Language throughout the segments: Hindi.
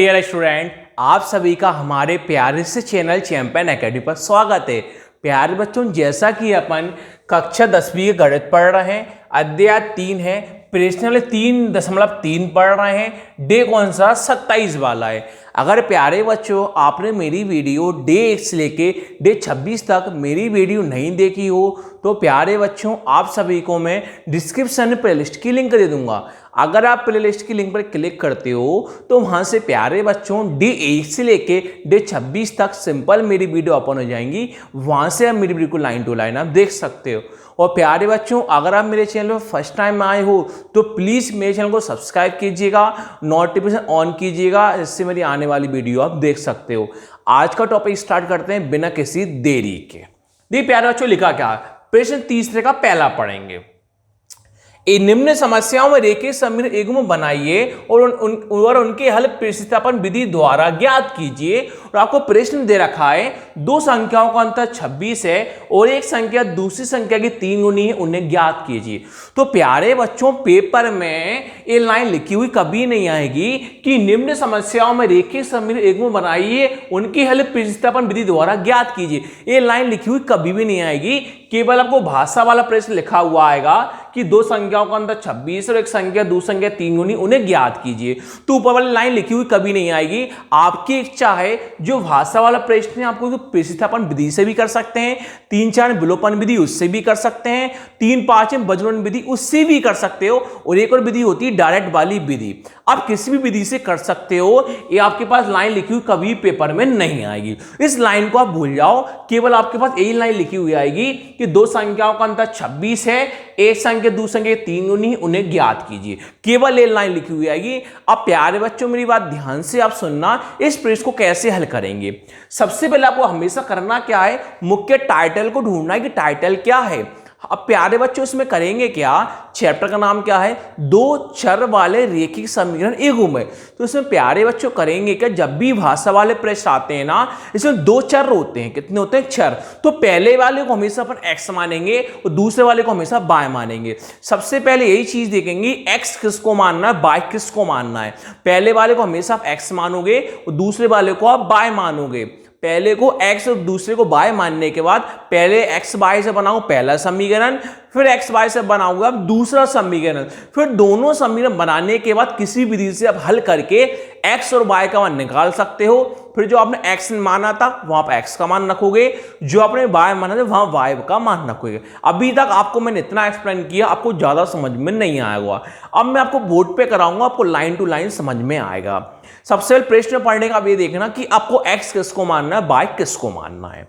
डियर स्टूडेंट, आप सभी का हमारे प्यारे से चैनल चैंपियन एकेडमी पर स्वागत है। प्यारे बच्चों, जैसा कि अपन कक्षा 10वीं के गणित पढ़ रहे हैं, अध्याय 3 है, प्रश्न 3.3 पढ़ रहे हैं। डे कौन सा? 27 वाला है। अगर प्यारे बच्चों आपने मेरी वीडियो डे 1 से लेके डे 26 तक मेरी वीडियो नहीं देखी हो तो प्यारे बच्चों आप सभी को मैं डिस्क्रिप्शन में प्लेलिस्ट की लिंक दे दूंगा। अगर आप प्लेलिस्ट की लिंक पर क्लिक करते हो तो वहां से प्यारे बच्चों डे 1 से लेके डे 26 तक सिंपल मेरी वीडियो ओपन हो जाएंगी। वहां से आप मेरी वीडियो को लाइन टू लाइन आप देख सकते हो। और प्यारे बच्चों, अगर आप मेरे चैनल पर फर्स्ट टाइम आए हो तो प्लीज़ मेरे चैनल को सब्सक्राइब कीजिएगा, नोटिफिकेशन ऑन कीजिएगा, इससे मेरी आने वाली वीडियो आप देख सकते हो। आज का टॉपिक स्टार्ट करते हैं बिना किसी देरी के। देखिए प्यारे बच्चों, लिखा क्या है? प्रश्न तीसरे का पहला पढ़ेंगे। निम्न समस्याओं में रेखीय समीकरण युग्म बनाइए और उनके हल प्रतिस्थापन विधि द्वारा ज्ञात कीजिए। और आपको प्रश्न दे रखा है, दो संख्याओं का अंतर 26 है और एक संख्या दूसरी संख्या की 3 गुनी है, उन्हें ज्ञात कीजिए। तो प्यारे बच्चों, पेपर में ये लाइन लिखी हुई कभी नहीं आएगी कि निम्न समस्याओं में रेखीय समीकरण युग्म बनाइए, उनकी हल प्रतिस्थापन विधि द्वारा ज्ञात कीजिए। ये लाइन लिखी हुई कभी भी नहीं आएगी। केवल आपको भाषा वाला प्रश्न लिखा हुआ आएगा कि दो संख्याओं का अंतर 26 और एक संख्या दूसरी संख्या 3 गुनी, उन्हें ज्ञात कीजिए। तो ऊपर वाली लाइन लिखी हुई कभी नहीं आएगी। आपकी इच्छा है, जो भाषा वाला प्रश्न है आपको प्रतिस्थापन विधि से भी कर सकते हैं, 3-4 विलोपन विधि उससे भी कर सकते हैं, 3-5 वज्रघूर्ण विधि उससे भी कर सकते हो, और एक और विधि होती है डायरेक्ट वाली विधि। आप किसी भी विधि से कर सकते हो। ये आपके पास लाइन लिखी हुई कभी पेपर में नहीं आएगी। इस लाइन को आप भूल जाओ। केवल आपके पास यही लाइन लिखी हुई आएगी कि दो संख्याओं का अंतर 26 है, एक संख्या दूसरी संख्या 3 गुनी, उन्हें ज्ञात कीजिए। केवल ये लाइन लिखी हुई आएगी। अब प्यारे बच्चों मेरी बात ध्यान से आप सुनना, इस प्रश्न को कैसे हल करेंगे। सबसे पहले आपको हमेशा करना क्या है, मुख्य टाइटल को ढूंढना है कि टाइटल क्या है। अब प्यारे बच्चों इसमें करेंगे क्या, चैप्टर का नाम क्या है, दो चर वाले रेखीय समीकरण युग्म है। तो इसमें प्यारे बच्चों करेंगे क्या, जब भी भाषा वाले प्रश्न आते हैं ना, इसमें दो चर होते हैं। कितने होते हैं? चर। तो पहले वाले को हमेशा अपन x मानेंगे और दूसरे वाले को हमेशा y मानेंगे। सबसे पहले यही चीज देखेंगे, x किसको मानना है, y किसको मानना है। पहले वाले को हमेशा आप x मानोगे और दूसरे वाले को आप y मानोगे। पहले को x और दूसरे को y मानने के बाद पहले x y से बनाओ पहला समीकरण, फिर x y से बनाओगे आप दूसरा समीकरण। फिर दोनों समीकरण बनाने के बाद किसी विधि से आप हल करके x और y का मान निकाल सकते हो। फिर जो आपने x माना था वहां पर x का मान रखोगे, जो आपने y माना था वहां y का मान रखोगे। अभी तक आपको मैंने इतना एक्सप्लेन किया, आपको ज्यादा समझ में नहीं आएगा। अब मैं आपको बोर्ड पे कराऊंगा, आपको लाइन टू लाइन समझ में आएगा। सबसे पहले प्रश्न पढ़ने का ये देखना कि आपको x किसको मानना है, y किसको मानना है।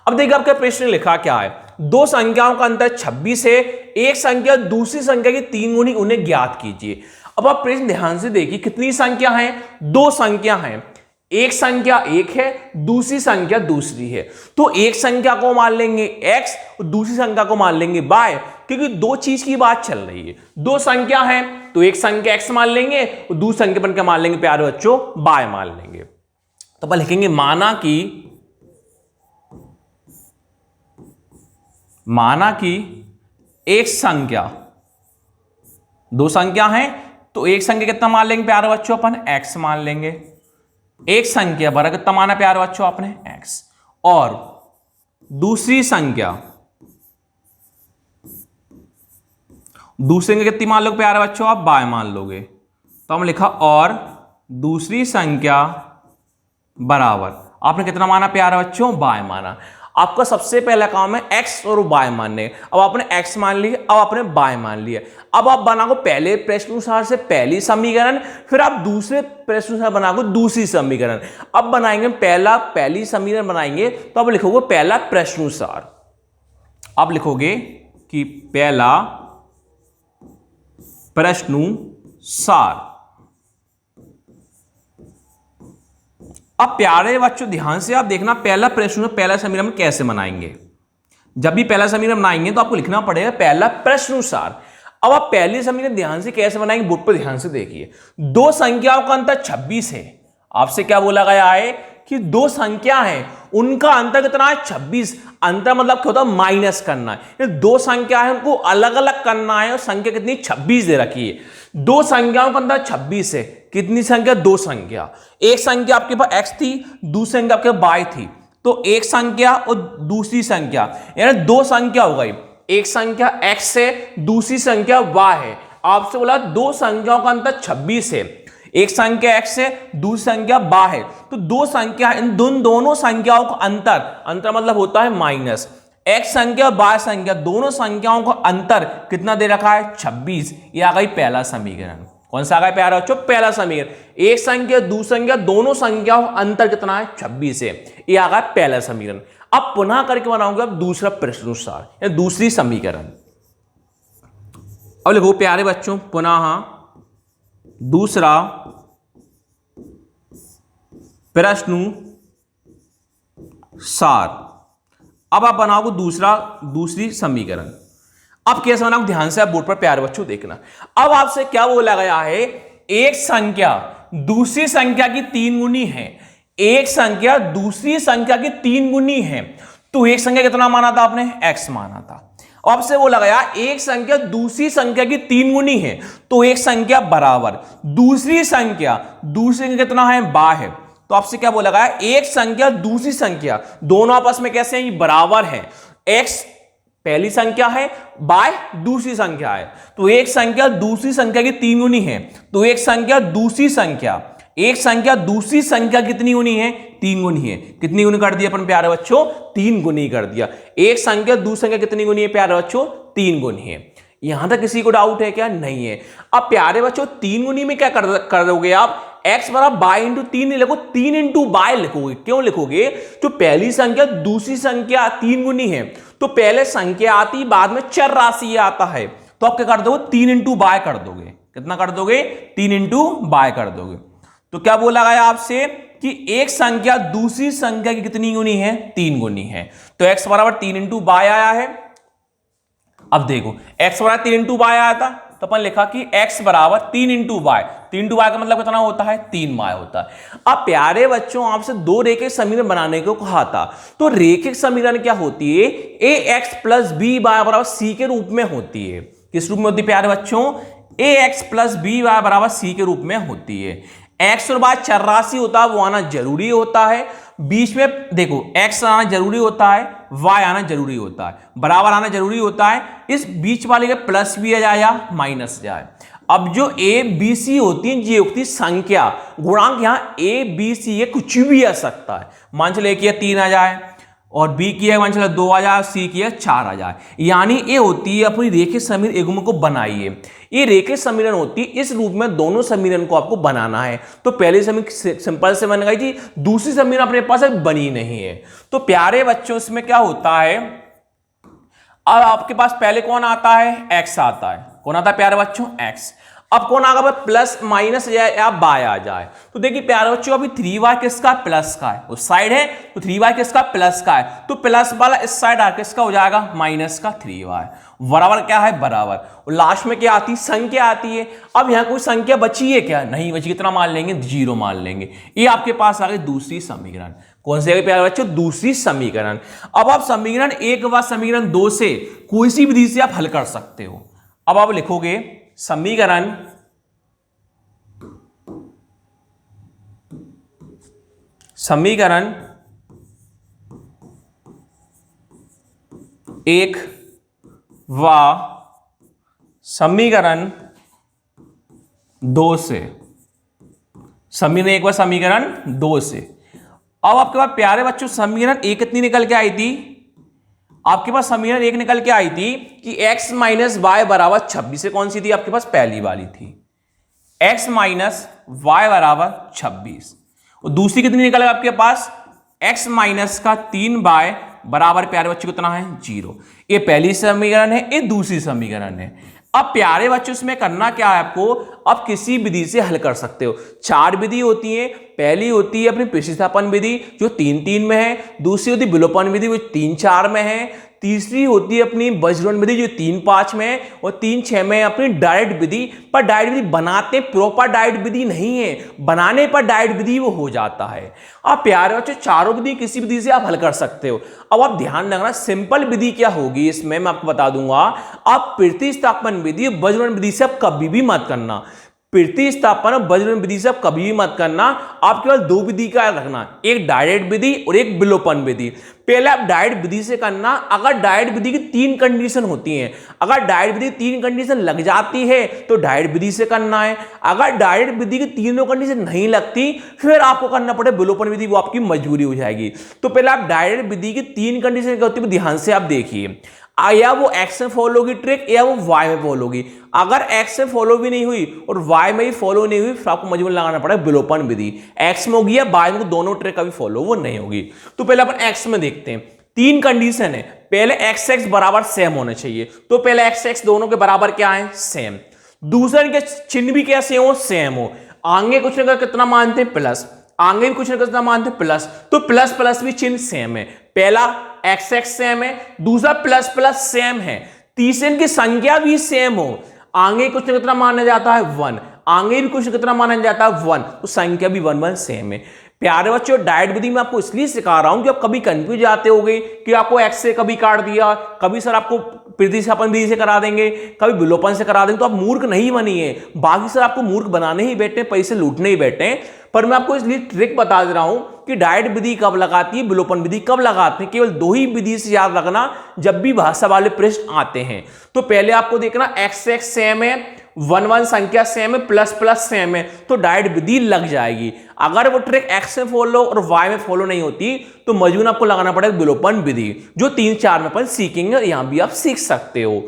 अब देखिए आपका प्रश्न लिखा क्या है, दो संख्याओं का अंतर 26 है, एक संख्या दूसरी संख्या की 3 गुनी, उन्हें ज्ञात कीजिए। अब आप प्रश्न ध्यान से देखिए, कितनी संख्या है? दो संख्या है। एक संख्या एक है, दूसरी संख्या दूसरी है। तो एक संख्या को मान लेंगे x और दूसरी संख्या को मान लेंगे y, क्योंकि दो चीज की बात चल रही है। दो संख्या है तो एक संख्या x मान लेंगे और दूसरी संख्या बन के मान लेंगे प्यारे बच्चों y मान लेंगे। तो अपन लिखेंगे माना कि एक संख्या, दो संख्या है तो एक संख्या कितना मान लेंगे प्यारे बच्चों, अपन x मान लेंगे। एक संख्या बड़ा कितना माना प्यारे बच्चों आपने, x। और दूसरी संख्या कितनी मान लोगे प्यारे बच्चों, आप y मान लोगे। तो हम लिखा और दूसरी संख्या बराबर, आपने कितना माना प्यारे बच्चों, y माना। आपका सबसे पहला काम है x और y मानने। अब आपने x मान लिया, अब आपने y मान लिया। अब आप बनाओ पहले प्रश्नानुसार से पहली समीकरण, फिर आप दूसरे प्रश्नानुसार बनाओ दूसरी समीकरण। अब बनाएंगे पहली समीकरण बनाएंगे तो अब लिखोगे पहला प्रश्नानुसार। अब लिखोगे कि पहला प्रश्नानुसार। अब प्यारे बच्चों ध्यान से आप देखना, पहला प्रश्न पहला समीकरण कैसे बनाएंगे। जब भी पहला समीकरण बनाएंगे तो आपको लिखना पड़ेगा पहला प्रश्नानुसार। अब आप पहले समीकरण ध्यान से कैसे बनाएंगे, बोर्ड पर ध्यान से देखिए। दो संख्याओं का अंतर 26 है। आपसे क्या बोला गया है कि दो संख्या है, उनका अंतर कितना है, 26। अंतर मतलब क्या होता है, माइनस करना है। दो संख्या है उनको अलग अलग करना है और संख्या कितनी 26 दे रखी है। दो संख्याओं का अंतर 26 है, कितनी संख्या? दो संख्या। एक संख्या आपके पास x थी, दूसरी संख्या आपके पास y थी, तो एक संख्या और दूसरी संख्या, यानी दो संख्या हो गई। एक संख्या x है, दूसरी संख्या y है। आपसे बोला दो संख्याओं का अंतर 26 है। एक संख्या x है, दूसरी संख्या y है, तो दो संख्या, इन दोनों संख्याओं का अंतर मतलब होता है माइनस। x संख्या y संख्या, दोनों संख्याओं का अंतर कितना दे रखा है? 26। ये आ गई पहला समीकरण। कौन सा आ गया प्यारा बच्चों? पहला समीकरण। एक संख्या दूसरी संख्या, दोनों संख्याओं का अंतर कितना है? 26 है। ये आ गया पहला समीकरण। अब पुनः करके बनाऊंगा अब दूसरा प्रश्नानुसार या दूसरी समीकरण। अब लिखो प्यारे बच्चों, पुनः दूसरा प्रश्नानुसार। अब आप बनाओगे दूसरी समीकरण। अब कैसे बनाओगे? ध्यान से आप बोर्ड पर प्यारे बच्चों देखना। अब आपसे क्या बोला गया है? एक संख्या दूसरी संख्या की 3 गुनी है। एक संख्या दूसरी संख्या की 3 गुनी है, तो एक संख्या कितना माना था आपने? x माना था। आपसे बोला गया एक संख्या दूसरी संख्या की 3 गुनी है, तो एक संख्या बराबर दूसरी संख्या कितना है? y है। तो आपसे क्या बोला गया? एक संख्या दूसरी संख्या, दोनों आपस में कैसे हैं? बराबर है। x पहली संख्या है, y दूसरी संख्या है, तो एक संख्या दूसरी संख्या की 3 गुनी है, तो एक संख्या दूसरी संख्या कितनी गुनी है? 3 गुनी है। कितनी गुनी कर दिया अपन प्यारे बच्चों? 3 गुनी कर दिया। एक संख्या दूसरी संख्या कितनी गुनी है प्यारे बच्चों? 3 गुनी है। यहां तक किसी को डाउट है क्या? नहीं है। अब प्यारे बच्चों 3 गुनी में क्या कर दोगे आप? x बराबर बाय इंटू 3 नहीं लिखो, 3 इंटू बाय लिखोगे। क्यों लिखोगे? जो पहली संख्या दूसरी संख्या 3 गुनी है, तो पहले संख्या आती, बाद में चर राशि आता है, तो आप क्या कर दोगे? 3 इंटू बाय कर दोगे। कितना कर दोगे? 3 इंटू बाय कर दोगे। तो क्या बोला गया आपसे कि एक संख्या दूसरी संख्या की कितनी गुनी है? 3 गुनी है। तो x बराबर 3 इंटू बाय आया है। अब देखो x बराबर 3 इंटू बाय आया था, तो अपन लिखा कि x बराबर 3 इंटू बाय। 3 इंटू बाय का मतलब कितना होता है? 3 बाय होता है। अब प्यारे बच्चों आपसे दो रेखिक समीकरण बनाने को कहा था, तो रेखिक समीकरण क्या होती है? ax प्लस बी वाई बराबर सी के रूप में होती है। किस रूप में होती है प्यारे बच्चों? ax प्लस बी वाई बराबर सी के रूप में होती है। x और y चर राशि होता है, वो आना जरूरी होता है। बीच में देखो x आना जरूरी होता है, y आना जरूरी होता है, बराबर आना जरूरी होता है। इस बीच वाले के प्लस भी आ जाए या माइनस जाए। अब जो a b c होती है, ये होती संख्या गुणांक, यहाँ a b c ये कुछ भी आ सकता है। मान चले कि 3 आ जाए, और b की है मान चलो 2 आ जाए, c की है 4 आ जाए, यानी ये होती है अपनी रेखिक समीकरण युग्म को बनाइए। ये रेखिक समीकरण होती है, इस रूप में दोनों समीकरण को आपको बनाना है। तो पहले समीकरण सिंपल से बन गई थी, दूसरी समीकरण अपने पास बनी नहीं है। तो प्यारे बच्चों इसमें क्या होता है? अब आपके पास पहले कौन आता है? x आता है। कौन आता है प्यारे बच्चों? x। अब कौन आ गया? प्लस माइनस या बाय आ जाए। तो देखिए प्यारे बच्चों अभी 3y किसका? प्लस का है। उस साइड है तो 3y किसका? प्लस का है, तो प्लस वाला इस साइड आके किसका हो जाएगा? माइनस का 3y। बराबर क्या है? बराबर। और लास्ट में क्या आती? संख्या आती है। अब यहाँ कोई संख्या बची है क्या? नहीं बची। कितना मान लेंगे? 0 मान लेंगे। ये आपके पास आ गई दूसरी समीकरण। कौन सी प्यारे बच्चों? दूसरी समीकरण। अब आप समीकरण 1 व समीकरण 2 से कोई सी विधि से आप हल कर सकते हो। अब आप लिखोगे समीकरण 1 व समीकरण 2 से। समीकरण 1 व समीकरण 2 से। अब आपके पास प्यारे बच्चों समीकरण 1 कितनी निकल के आई थी? आपके पास समीकरण 1 निकल के आई थी कि x माइनस वाई बराबर 26 से। कौन सी थी आपके पास? पहली वाली थी, x माइनस वाई बराबर 26। और दूसरी कितनी निकल आपके पास? x माइनस का 3y बराबर प्यारे बच्चों कितना है? 0। ये पहली समीकरण है, ये दूसरी समीकरण है। अब प्यारे बच्चों इसमें करना क्या है आपको? अब किसी विधि से हल कर सकते हो। 4 विधि होती है। पहली होती है अपनी प्रतिस्थापन विधि जो 3-3 में है, दूसरी होती है विलोपन विधि जो 3-4 में है, तीसरी होती है अपनी वज्रघूर्ण विधि जो 3-5 में है, और 3-6 में अपनी डायरेक्ट विधि। पर डायरेक्ट विधि बनाते प्रॉपर डायरेक्ट विधि नहीं है, बनाने पर डायरेक्ट विधि वो हो जाता है। अब प्यारे बच्चों चारों विधि किसी विधि से आप हल कर सकते हो। अब आप ध्यान रखना सिंपल विधि क्या होगी इसमें मैं आपको बता दूंगा। आप प्रतिस्थापन विधि वज्रघूर्ण विधि से आप कभी भी मत करना। प्रतिस्थापन वज्र विधि से आप कभी भी मत करना, आप केवल दो विधि का रखना, एक डायरेक्ट विधि और एक विलोपन विधि। पहले आप डायरेक्ट विधि से करना। अगर डायरेक्ट विधि की तीन कंडीशन होती हैं, अगर डायरेक्ट विधि तीन कंडीशन लग जाती है तो डायरेक्ट विधि से करना है। अगर डायरेक्ट विधि की तीनों कंडीशन नहीं लगती फिर आपको करना पड़े विलोपन विधि, वो आपकी मजबूरी हो जाएगी। तो पहले आप डायरेक्ट विधि की तीन कंडीशन क्या होती है ध्यान से आप देखिए, या वो एक्स में फॉलो होगी ट्रिक या वो वाई में फॉलो होगी। अगर एक्स में फॉलो भी नहीं हुई और वाई में भी फॉलो नहीं हुई फिर आपको मजबूर लगाना पड़ेगा विलोपन विधि। एक्स में होगी या वाई में, दोनों ट्रिक कभी फॉलो वो नहीं होगी। तो पहले अपन एक्स में देखते हैं। तीन कंडीशन है, पहले एक्स एक्स बराबर सेम होने चाहिए, तो पहले एक्स एक्स दोनों के बराबर क्या है, सेम। दूसरे के चिन्ह भी कैसे हो, सेम हो। आगे कुछ ना कितना मानते हैं प्लस, आगे भी कुछ ना कितना मानते हैं प्लस, तो प्लस प्लस भी चिन्ह सेम है। पहला एक्स एक्स सेम है, दूसरा प्लस प्लस सेम है, तीसरे की संख्या भी सेम हो। आगे कुछ ना कितना माना जाता है 1, आगे भी कुछ ना कितना माना जाता है 1, तो संख्या भी 1 1 सेम है। प्यारे बच्चों डायरेक्ट विधि में आपको इसलिए सिखा रहा हूं कि आप कभी कंफ्यूज जाते होगे कि आपको एक्स से कभी काट दिया, कभी सर आपको प्रतिस्थापन विधि से करा देंगे, कभी विलोपन से करा देंगे, तो आप मूर्ख नहीं बनिए। बाकी सर आपको मूर्ख बनाने ही बैठे, पैसे लूटने ही बैठे, पर मैं आपको इसलिए ट्रिक बता दे रहा हूं कि डायरेक्ट विधि कब लगाती है, विलोपन विधि कब लगाते हैं। केवल दो ही विधि से याद रखना जब भी भाषा वाले प्रश्न आते हैं। तो पहले आपको देखना एक्स एक्स सेम है, 1 1 संख्या सेम है, प्लस प्लस सेम है, तो डायरेक्ट विधि लग जाएगी। अगर वो ट्रिक एक्स में फॉलो और वाई में फॉलो नहीं होती तो मजबूरन आपको लगाना पड़ेगा विलोपन विधि, जो 3 4 में अपन सीखेंगे और यहां भी आप सीख सकते हो।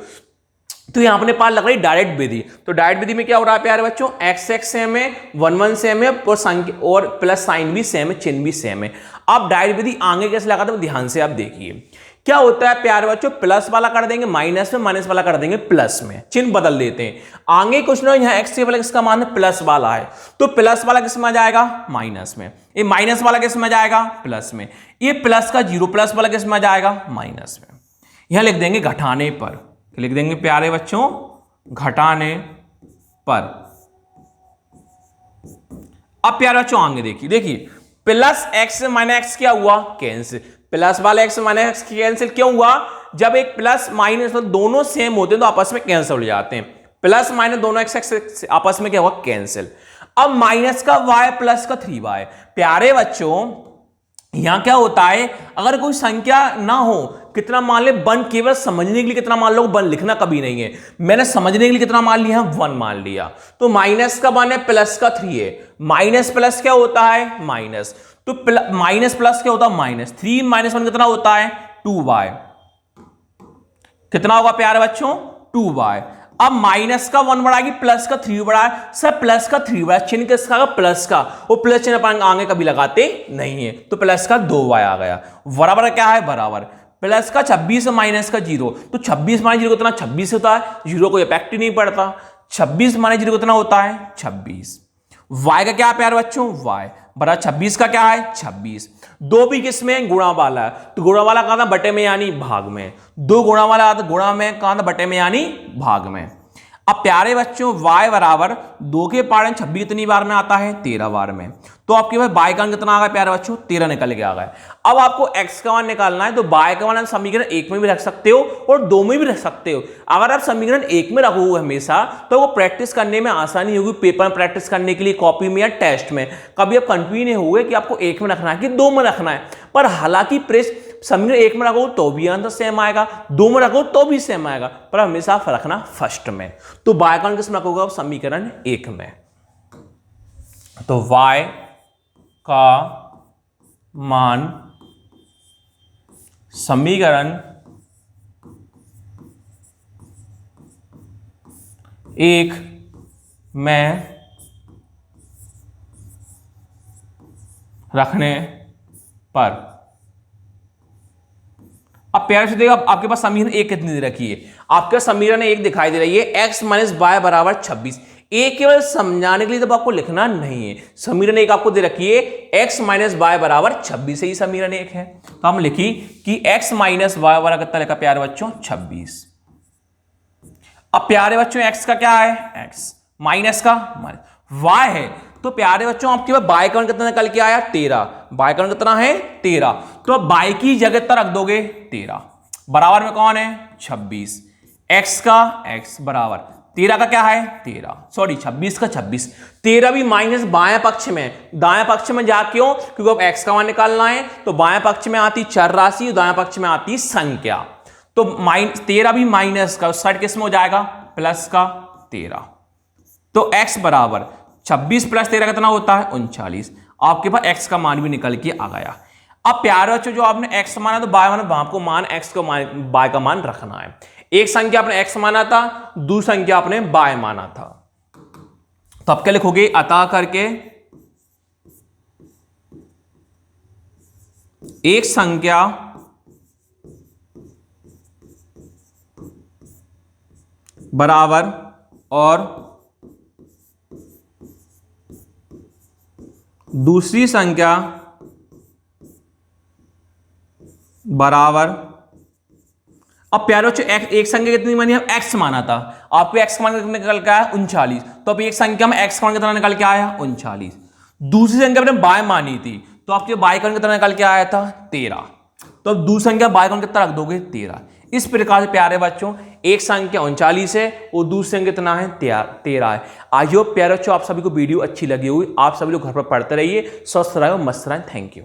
तो यहां अपने पास लग रही डायरेक्ट विधि। तो डायरेक्ट विधि में क्या हो रहा है प्यारे बच्चों, एक्स एक्स सेम है, 1 1 सेम है और संख्या और प्लस साइन भी सेम है, चिन्ह भी सेम है। अब डायरेक्ट विधि आगे कैसे लगाते हैं ध्यान से आप देखिए। क्या होता है प्यारे बच्चों, प्लस वाला कर देंगे माइनस में, माइनस वाला कर देंगे प्लस में, चिन्ह बदल देते हैं। आगे कुछ ना, यहां एक्स वाला किसका मान है, प्लस वाला है, तो प्लस वाला किस में आ जाएगा, माइनस में। ये माइनस वाला किस में जाएगा, प्लस में। ये प्लस का जीरो प्लस वाला किस में जाएगा, माइनस में। यहां लिख देंगे घटाने पर, लिख देंगे प्यारे बच्चों घटाने पर। अब प्यारे बच्चों आगे देखिए, देखिए प्लस एक्स माइनस एक्स क्या हुआ, कैंसिल। प्लस वाला एक्स माइनस एक्स कैंसिल क्यों हुआ, जब एक प्लस माइनस दोनों सेम होते हैं तो आपस में कैंसिल हो जाते हैं। प्लस माइनस दोनों एक्स एक्स आपस में क्या हुआ, कैंसिल। अब माइनस का वाई प्लस का 3y। प्यारे बच्चों यहां क्या होता है, अगर कोई संख्या ना हो, कितना मान ले 1, केवल समझने के लिए कितना मान लो, 1 लिखना कभी नहीं है। मैंने समझने के लिए कितना मान लिया, 1 मान लिया, तो माइनस का 1 है, प्लस का 3 है। माइनस प्लस क्या होता है, माइनस, तो माइनस प्लस क्या होता है, माइनस। 3 माइनस 1 कितना होता है, 2y। कितना होगा प्यारे बच्चों, 2y। अब माइनस का 1 बढ़ाएगी, प्लस का 3 बढ़ा है, सर प्लस का 3 बढ़ा, चिन्ह किसका, प्लस का, वो प्लस चिन्ह अपन आगे कभी लगाते नहीं है, तो प्लस का 2y आ गया। बराबर क्या है, बराबर प्लस का 26 माइनस का 0, तो 26 माइनस 0 कितना, 26 होता है, 0 को इफेक्ट ही नहीं पड़ता। 26 माइनस 0 कितना होता है, 26। y का क्या है प्यारे बच्चों, y बराबर 26 का क्या है, 26। दो भी किसमें, गुणा वाला है, तो गुणा वाला कहां था, बटे में यानी भाग में। दो गुणा वाला आता गुणा में, कहां था, बटे में यानी भाग में। अब प्यारे बच्चों y बराबर 2 के पावर 26 कितनी बार में आता है, 13 बार में। तो आपके पास y का मान कितना आ गया प्यारे बच्चों, 13 निकल के आ गया। अब आपको x का मान निकालना है, तो y का मान समीकरण 1 में भी रख सकते हो और 2 में भी रख सकते हो। अगर आप समीकरण 1 में रखोगे हमेशा तो वो प्रैक्टिस करने में आसानी होगी, पेपर में प्रैक्टिस करने के लिए, कॉपी में या टेस्ट में। कभी आप कंफ्यूज नहीं होगे कि आपको 1 में रखना है कि 2 में रखना है। पर हालांकि प्रेस समीकरण 1 में रखो तो भी आंसर सेम आएगा, 2 में रखो तो भी सेम आएगा, पर हमेशा आप रखना फर्स्ट में। तो y का मान किस में रखोगे, समीकरण 1 में। तो y का मान समीकरण 1 में रखने पर। अब प्यार से देखो आपके पास समीकरण 1 कितनी दे रखी है, आपके समीकरण 1 दिखाई दे रही है, x माइनस वाई बराबर 26। एक केवल समझाने के लिए तब आपको लिखना नहीं है, समीकरण 1 आपको दे रखी है, x माइनस वाई बराबर 26 ही समीकरण 1 है। तो हम लिखी कि x माइनस वाई बराबर कितना लिखा प्यारे बच्चों, 26। अब प्यारे बच्चों x का क्या है, x माइनस का y है, तो प्यारे बच्चों आपके पास y का मान कितना निकल के आया, 13। y का मान कितना है, 13। तो अब y की जगह पर रख दोगे 13, बराबर में कौन है, 26। x का x बराबर 13 का क्या है 13, सॉरी 26 का 26। 13 भी माइनस बाएं पक्ष में, दाएं पक्ष में जा क्यों, क्योंकि अब x का मान निकालना है, तो बाएं पक्ष में आती चर राशि, दाएं पक्ष में आती संख्या। तो 13 भी माइनस का, उस साइड किस में हो जाएगा प्लस का 13। तो x बराबर 26 प्लस 13 कितना होता है 39। आपके पास x का मान भी निकल के आ गया। अब प्यारे बच्चों जो आपने x माना तो y माना, आपको मान x को y का मान रखना है। एक संख्या आपने x माना था, दूसरी संख्या आपने y माना था, तो आप क्या लिखोगे अतः करके एक संख्या बराबर और दूसरी संख्या बराबर। अब प्यारे बच्चों एक संख्या कितनी मानी, हम x माना था, आपको x का मान कितना निकल के आया 39, तो अब एक संख्या में x का मान कितना निकल के आया 39। दूसरी संख्या हमने y मानी थी, तो आपके y का मान कितना निकल के आया था 13, तो अब दूसरी संख्या y का मान कितना रख दोगे 13। इस प्रकार से प्यारे बच्चों एक संख्या 39 है और दूसरी संख्या कितना है 13 है। आई होप प्यारे बच्चों आप सभी को वीडियो अच्छी लगी हुई, आप सभी लोग घर पर पढ़ते रहिए, स्वस्थ रहो, मस्त रहें। Thank you.